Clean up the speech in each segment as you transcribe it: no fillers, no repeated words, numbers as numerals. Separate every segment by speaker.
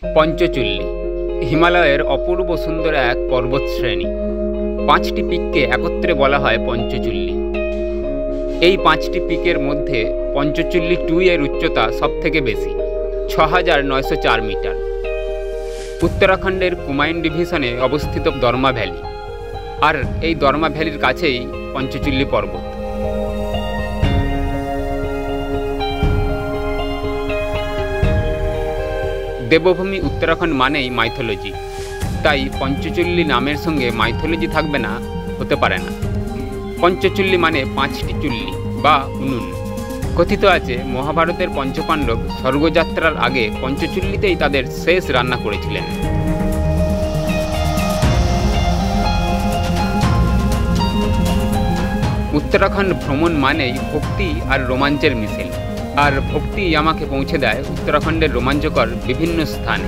Speaker 1: পঞ্চচুল্লী হিমালয়ের অপূর্ব সুন্দর এক পর্বতশ্রেণী। 5টি পিককে একত্রে বলা হয় পঞ্চচুল্লী। এই 5টি পিকের মধ্যে পঞ্চচুল্লী 2 এর উচ্চতা সবথেকে বেশি, 6904 মিটার। উত্তরাখণ্ডের কুমায়ুন ডিভিশনে অবস্থিত দর্মা ভ্যালি, আর এই দর্মা ভ্যালির কাছেই পঞ্চচুল্লী পর্বত। দেবভূমি উত্তরাখণ্ড মানেই মাইথোলজি, তাই পঞ্চচুল্লী নামের সঙ্গে মাইথোলজি থাকবে না, হতে পারে না। পঞ্চচুল্লী মানে 5টি চুল্লী বা উনুন। কথিত আছে মহাভারতের পঞ্চপাণ্ডব স্বর্গযাত্রার আগে পঞ্চচুল্লীতেই তাদের শেষ রান্না করেছিলেন। উত্তরাখণ্ড ভ্রমণ মানেই ভক্তি আর রোমাঞ্চের মিছিল, আর ভক্তি আমাকে পৌঁছে দেয় উত্তরাখণ্ডের রোমাঞ্চকর বিভিন্ন স্থানে।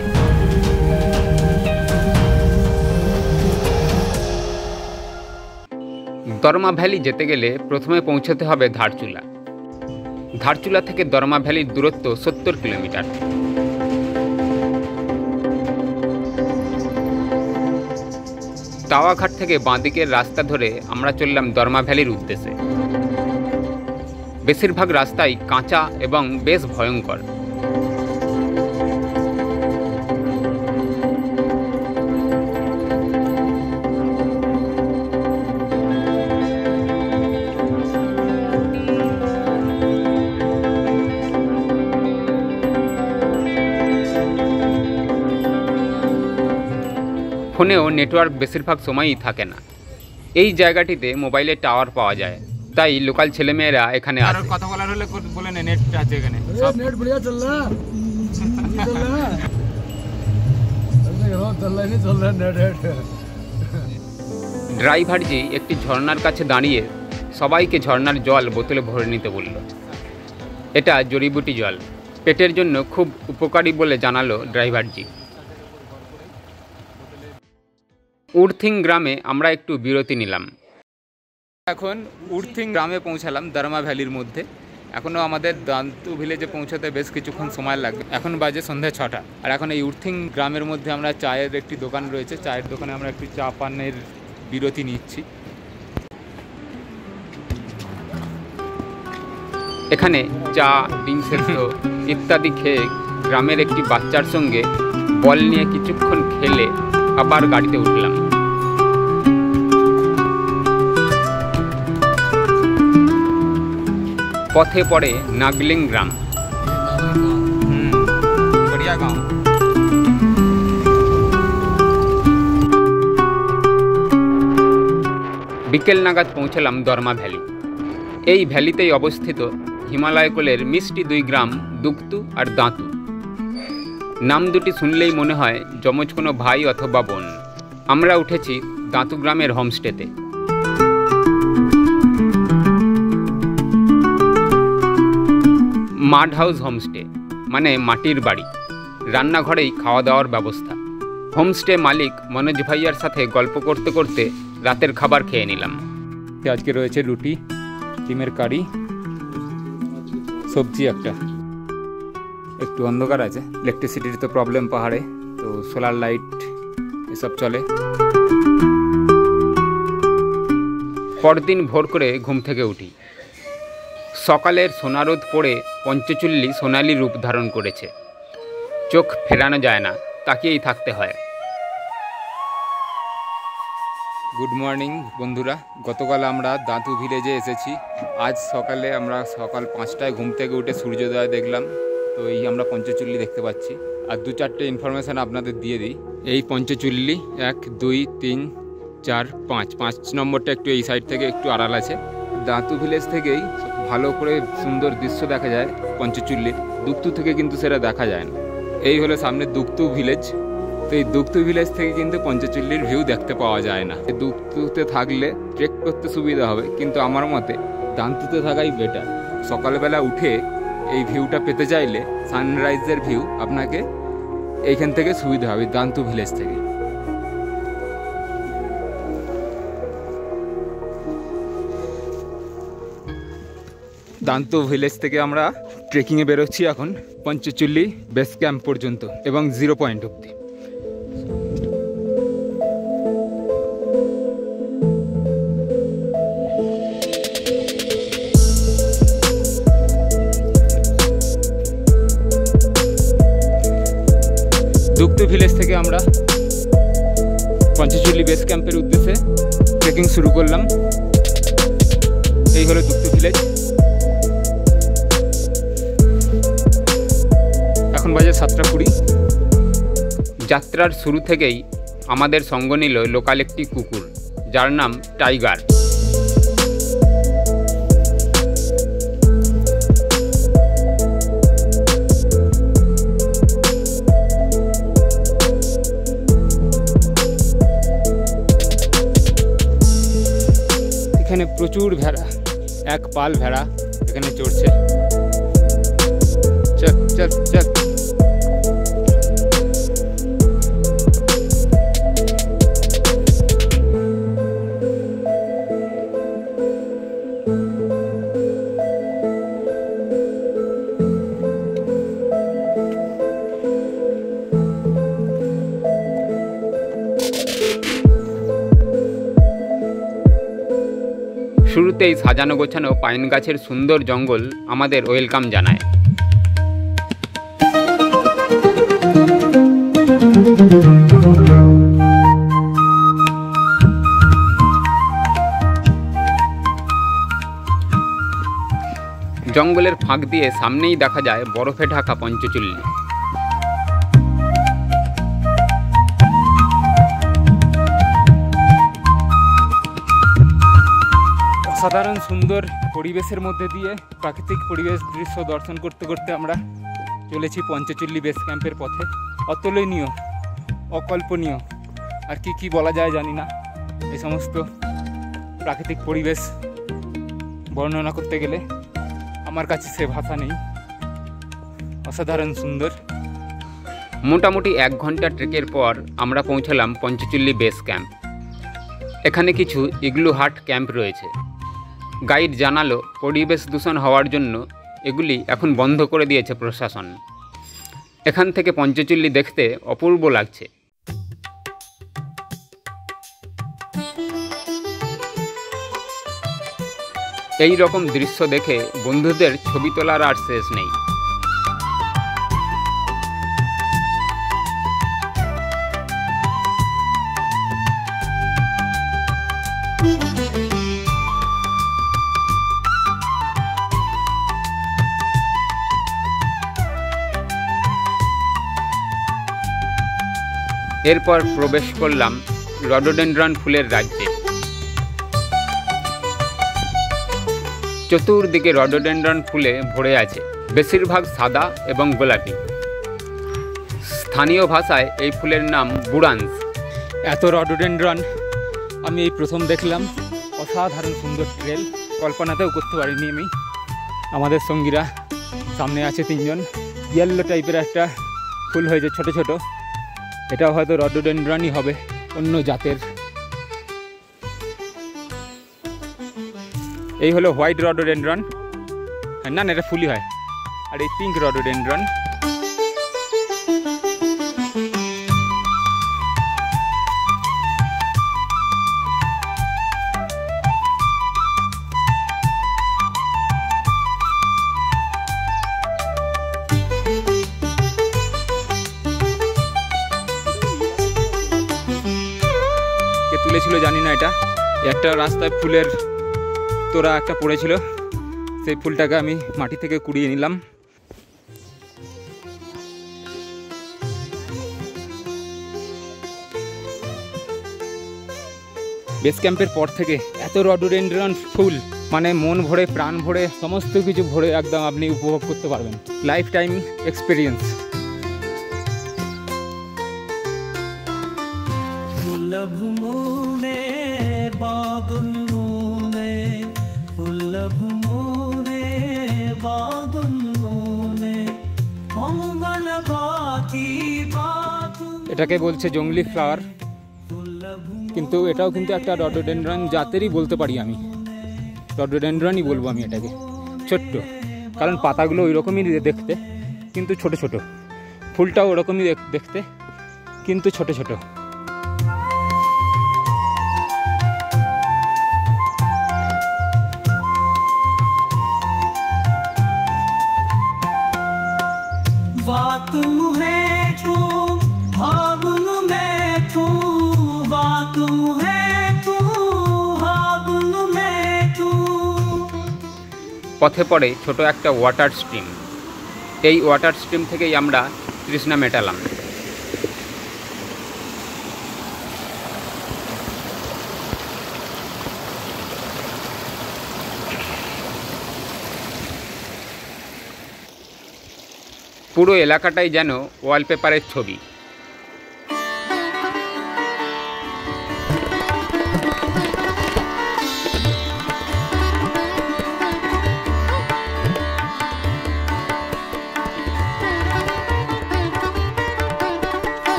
Speaker 1: দর্মা ভ্যালি যেতে গেলে প্রথমে পৌঁছতে হবে ধারচুলা। ধারচুলা থেকে দর্মা ভ্যালির দূরত্ব 70 কিলোমিটার। তাওয়াঘাট থেকে বাঁদিকের রাস্তা ধরে আমরা চললাম দর্মা ভ্যালির উদ্দেশ্যে। বেশিরভাগ রাস্তাই কাঁচা এবং বেশ ভয়ঙ্কর। ফোনেও নেটওয়ার্ক বেশিরভাগ সময়ই থাকে না। এই জায়গাটিতে মোবাইলের টাওয়ার পাওয়া যায়, তাই লোকাল ছেলেমেয়েরা এখানে আসে। কথা বলার হলে বলে নেট আছে এখানে, সব নেট बढ़िया चल रहा है, ড্রাইভারজি একটি ঝর্ণার কাছে দাঁড়িয়ে সবাইকে ঝর্ণার জল বোতলে ভরে নিতে বলল। এটা জড়িবুটি জল, পেটের জন্য খুব উপকারী বলে জানালো ড্রাইভারজি। উর্থিং গ্রামে আমরা একটু বিরতি নিলাম। এখন উর্থিং গ্রামে পৌঁছালাম দর্মা ভ্যালির মধ্যে। এখনও আমাদের দান্তু ভিলেজে পৌঁছাতে বেশ কিছুক্ষণ সময় লাগবে। এখন বাজে সন্ধ্যা 6টা, আর এখন এই উর্থিং গ্রামের মধ্যে আমরা চায়ের একটি দোকান রয়েছে, চায়ের দোকানে আমরা একটু চা পানের বিরতি নিচ্ছি। এখানে চা, ডিম সেদ্ধ ইত্যাদি খেয়ে গ্রামের একটি বাচ্চার সঙ্গে বল নিয়ে কিছুক্ষণ খেলে আবার গাড়িতে উঠলাম। পথে পড়ে নাগলিং গ্রাম। বিকেল নাগাদ পৌঁছলাম দর্মা ভ্যালি। এই ভ্যালিতেই অবস্থিত হিমালয় কোলের মিষ্টি 2 গ্রাম দুক্তু আর দাঁতু। নাম দুটি শুনলেই মনে হয় যমজ কোনো ভাই অথবা বোন। আমরা উঠেছি দাঁতু গ্রামের হোমস্টেতে। মাড হাউস হোমস্টে মানে মাটির বাড়ি। রান্নাঘরেই খাওয়া দাওয়ার ব্যবস্থা। হোমস্টে মালিক মনোজ ভাইয়ার সাথে গল্প করতে করতে রাতের খাবার খেয়ে নিলাম। আজকে রয়েছে রুটি, ডিমের কারি, সবজি একটা। একটু অন্ধকার আছে, ইলেকট্রিসিটির তো প্রবলেম পাহাড়ে, তো সোলার লাইট এসব চলে। পরদিন ভোর করে ঘুম থেকে উঠি। সকালের সোনারোদ পড়ে পঞ্চচুল্লী সোনালি রূপ ধারণ করেছে। চোখ ফেরানো যায় না, তাকিয়েই থাকতে হয়। গুড মর্নিং বন্ধুরা। গতকাল আমরা দাঁতু ভিলেজে এসেছি। আজ সকালে আমরা সকাল 5টায় ঘুম থেকে উঠে সূর্যোদয় দেখলাম। তো এই আমরা পঞ্চচুল্লী দেখতে পাচ্ছি। আর 2-4টে ইনফরমেশান আপনাদের দিয়ে দিই। এই পঞ্চচুল্লী 1, 2, 3, 4, 5 নম্বরটা একটু এই সাইড থেকে একটু আড়াল আছে। দাঁতু ভিলেজ থেকেই ভালো করে সুন্দর দৃশ্য দেখা যায় পঞ্চচুল্লীর। দুক্তু থেকে কিন্তু সেটা দেখা যায় না। এই হলো সামনে দুক্তু ভিলেজ। তো এই দুক্তু ভিলেজ থেকে কিন্তু পঞ্চচুল্লীর ভিউ দেখতে পাওয়া যায় না। দুক্তুতে থাকলে ট্রেক করতে সুবিধা হবে, কিন্তু আমার মতে দান্তুতে থাকাই বেটার। সকালবেলা উঠে এই ভিউটা পেতে চাইলে সানরাইজের ভিউ আপনাকে এইখান থেকে সুবিধা হবে, দান্তু ভিলেজ থেকে। দান্তু ভিলেজ থেকে আমরা ট্রেকিংয়ে বেরোচ্ছি এখন পঞ্চচুল্লি বেস ক্যাম্প পর্যন্ত এবং 0 পয়েন্ট অব্দি। দুক্তু ভিলেজ থেকে আমরা পঞ্চচুল্লি বেস ক্যাম্পের উদ্দেশ্যে ট্রেকিং শুরু করলাম। এই হলো দুক্তু ভিলেজ। এখন বাজে 7:20। যাত্রার শুরু থেকেই আমাদের সঙ্গ নিল লোকাল একটি কুকুর, যার নাম টাইগার। এখানে প্রচুর ভেড়া, এক পাল ভেড়া এখানে চড়ছে। চল চল চল। শুরুতেই সাজানো গোছানো পাইন গাছের সুন্দর জঙ্গল আমাদের ওয়েলকাম জানায়। জঙ্গলের ফাঁক দিয়ে সামনেই দেখা যায় বরফে ঢাকা পঞ্চচুল্লি। সাধারণ সুন্দর পরিবেশের মধ্যে দিয়ে প্রাকৃতিক পরিবেশ দৃশ্য দর্শন করতে করতে আমরা চলেছি পঞ্চচুল্লি বেস ক্যাম্পের পথে। অতুলনীয়, অকল্পনীয়, আর কি বলা যায় জানি না। এই সমস্ত প্রাকৃতিক পরিবেশ বর্ণনা করতে গেলে আমার কাছে সে ভাষা নেই। অসাধারণ সুন্দর। মোটামুটি 1 ঘন্টা ট্রেকের পর আমরা পৌঁছালাম পঞ্চচুল্লি বেস ক্যাম্প। এখানে কিছু ইগলু হাট ক্যাম্প রয়েছে। গাইড জানালো পরিবেশ দূষণ হওয়ার জন্য এগুলি এখন বন্ধ করে দিয়েছে প্রশাসন। এখান থেকে পঞ্চচুল্লি দেখতে অপূর্ব লাগছে। এই রকম দৃশ্য দেখে বন্ধুদের ছবি তোলার আর শেষ নেই। এরপর প্রবেশ করলাম রডোডেনড্রন ফুলের রাজ্যে। চতুর্দিকে রডোডেনড্রন ফুলে ভরে আছে, বেশিরভাগ সাদা এবং গোলাপি। স্থানীয় ভাষায় এই ফুলের নাম বুড়ান্স। এত রডোডেনড্রন আমি এই প্রথম দেখলাম। অসাধারণ সুন্দর ট্রেল, কল্পনাতেও করতে পারিনি আমি। আমাদের সঙ্গীরা সামনে আছে 3 জন। ইয়েলো টাইপের একটা ফুল হয়েছে ছোট ছোট, এটাও হয়তো রডোডেনড্রনই হবে, অন্য জাতের। এই হলো হোয়াইট রডোডেনড্রন, না না এটা ফুলই হয়। আর এই পিঙ্ক রডোডেনড্রন। তুলেছিল জানি না, এটা একটা রাস্তায় ফুলের তোড়া একটা পড়েছিল, সেই ফুলটাকে আমি মাটি থেকে কুড়িয়ে নিলাম। বেস ক্যাম্পের পর থেকে এত রডোডেনড্রন ফুল, মানে মন ভরে প্রাণ ভরে সমস্ত কিছু ভরে একদম আপনি উপভোগ করতে পারবেন। Life time experience. এটাকে বলছে জংলি ফ্লাওয়ার, কিন্তু এটাও কিন্তু একটা রডোডেনড্রন জাতেরই বলতে পারি আমি। রডোডেনড্রনই বলবো আমি এটাকে। ছোট্ট, কারণ পাতাগুলো ওই রকমই দেখতে কিন্তু ছোট ছোট, ফুলটাও ওরকমই দেখতে কিন্তু ছোট ছোট। পথে পড়ে ছোট একটা ওয়াটার স্ট্রিম। এই ওয়াটার স্ট্রিম থেকেই আমরা তৃষ্ণা মেটালাম। পুরো এলাকাটাই যেন ওয়ালপেপারের ছবি।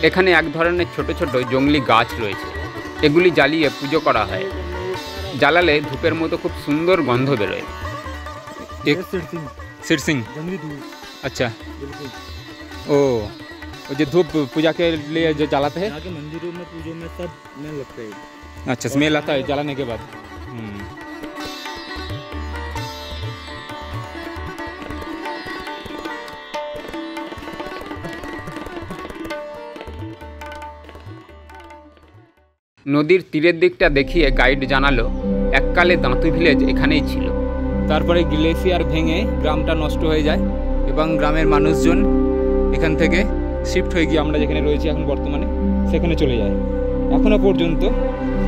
Speaker 1: এখানে এক ধরনের ছোট ছোট জংলি গাছ রয়েছে, এগুলি জ্বালিয়ে পুজো করা হয়। জ্বালালে ধূপের মতো খুব সুন্দর গন্ধ বেরোয়। सिरसिंग अच्छा, ओ जो धूप पूजा के लिए जो जलाते हैं
Speaker 2: मंदिरों में पूजों में सब स्मेल लगता है।
Speaker 1: अच्छा, स्मेल आता है जलाने के बाद। নদীর তীরের দিকটা দেখিয়ে গাইড জানালো এককালে দাঁতু ভিলেজ এখানেই ছিল। তারপরে গ্লেসিয়ার ভেঙে গ্রামটা নষ্ট হয়ে যায় এবং গ্রামের মানুষজন এখান থেকে শিফট হয়ে গিয়ে আমরা যেখানে রয়েছি এখন বর্তমানে সেখানে চলে যায়। এখনও পর্যন্ত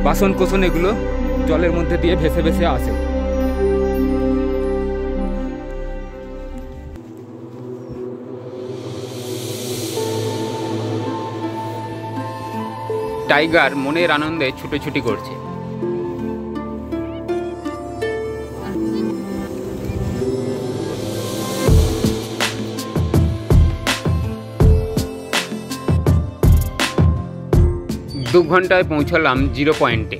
Speaker 1: বাসন কোসন এগুলো জলের মধ্যে দিয়ে ভেসে ভেসে আসে। টাইগার মনের আনন্দে ছুটোছুটি করছে। 2 ঘন্টায় পৌঁছলাম জিরো পয়েন্টে।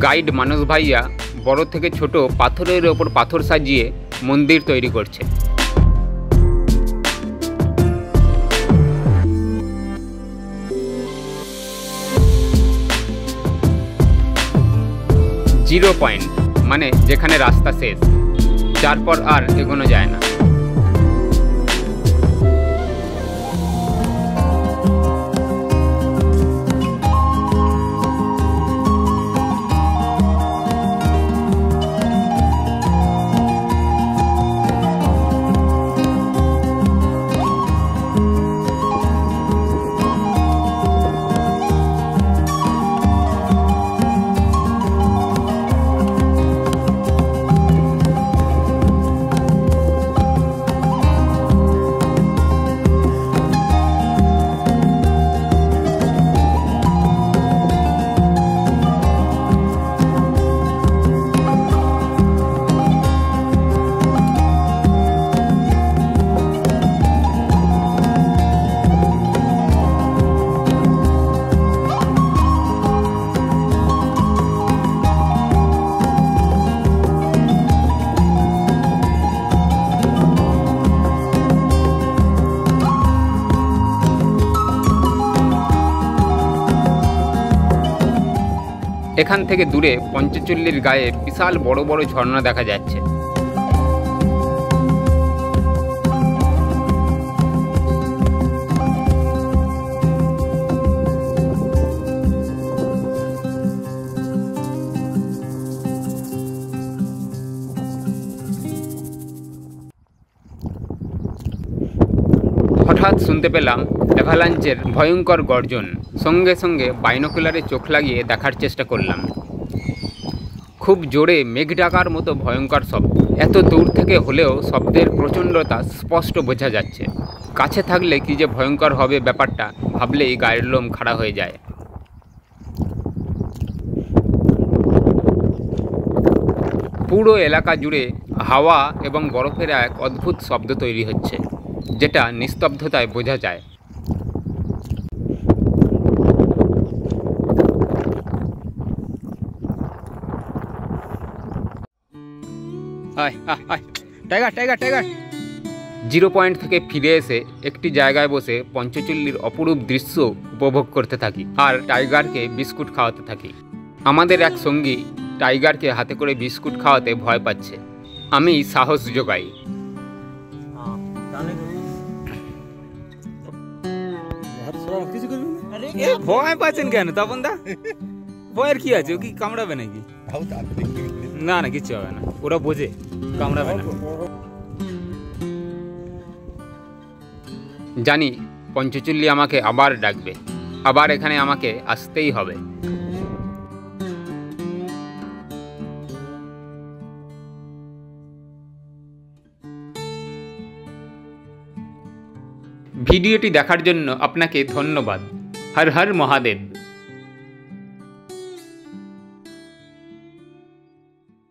Speaker 1: গাইড মানস ভাইয়া বড় থেকে ছোট পাথরের ওপর পাথর সাজিয়ে মন্দির তৈরি করছে। জিরো পয়েন্ট মানে যেখানে রাস্তা শেষ, যার পর আর এগোনো যায় না। এখান থেকে দূরে পঞ্চচল্লির গায়ে বিশাল বড় বড় ঝর্ণা দেখা যাচ্ছে। হঠাৎ শুনতে পেলাম অ্যাভালাঞ্চের ভয়ঙ্কর গর্জন। সঙ্গে সঙ্গে বাইনোকুলারে চোখ লাগিয়ে দেখার চেষ্টা করলাম। খুব জোরে মেঘ ডাকার মতো ভয়ঙ্কর শব্দ। এত দূর থেকে হলেও শব্দের প্রচণ্ডতা স্পষ্ট বোঝা যাচ্ছে। কাছে থাকলে কি যে ভয়ঙ্কর হবে ব্যাপারটা ভাবলেই গায়ের লোম খাড়া হয়ে যায়। পুরো এলাকা জুড়ে হাওয়া এবং বরফের এক অদ্ভুত শব্দ তৈরি হচ্ছে, যেটা নিস্তব্ধতায় বোঝা যায়। হায় হায় হায় টাইগার টাইগার টাইগার। 0 পয়েন্ট থেকে ফিরে এসে একটি জায়গায় বসে পঞ্চচল্লির অপরূপ দৃশ্য উপভোগ করতে থাকি আর টাইগারকে বিস্কুট খাওয়াতে থাকি। আমাদের এক সঙ্গী টাইগারকে হাতে করে বিস্কুট খাওয়াতে ভয় পাচ্ছে। আমি সাহস যোগাই। ভয় পাচ্ছেন কেন তপন দা? ভয়ের কি আছে? ও কি কামড়াবে নাকি? না না, কিচ্ছু হবে না, ওরা বোঝে কামড়াবে না। জানি পঞ্চচল্লি আমাকে আবার ডাকবে, আবার এখানে আমাকে আসতেই হবে। ভিডিওটি দেখার জন্য আপনাকে ধন্যবাদ। হর হর মহাদেব।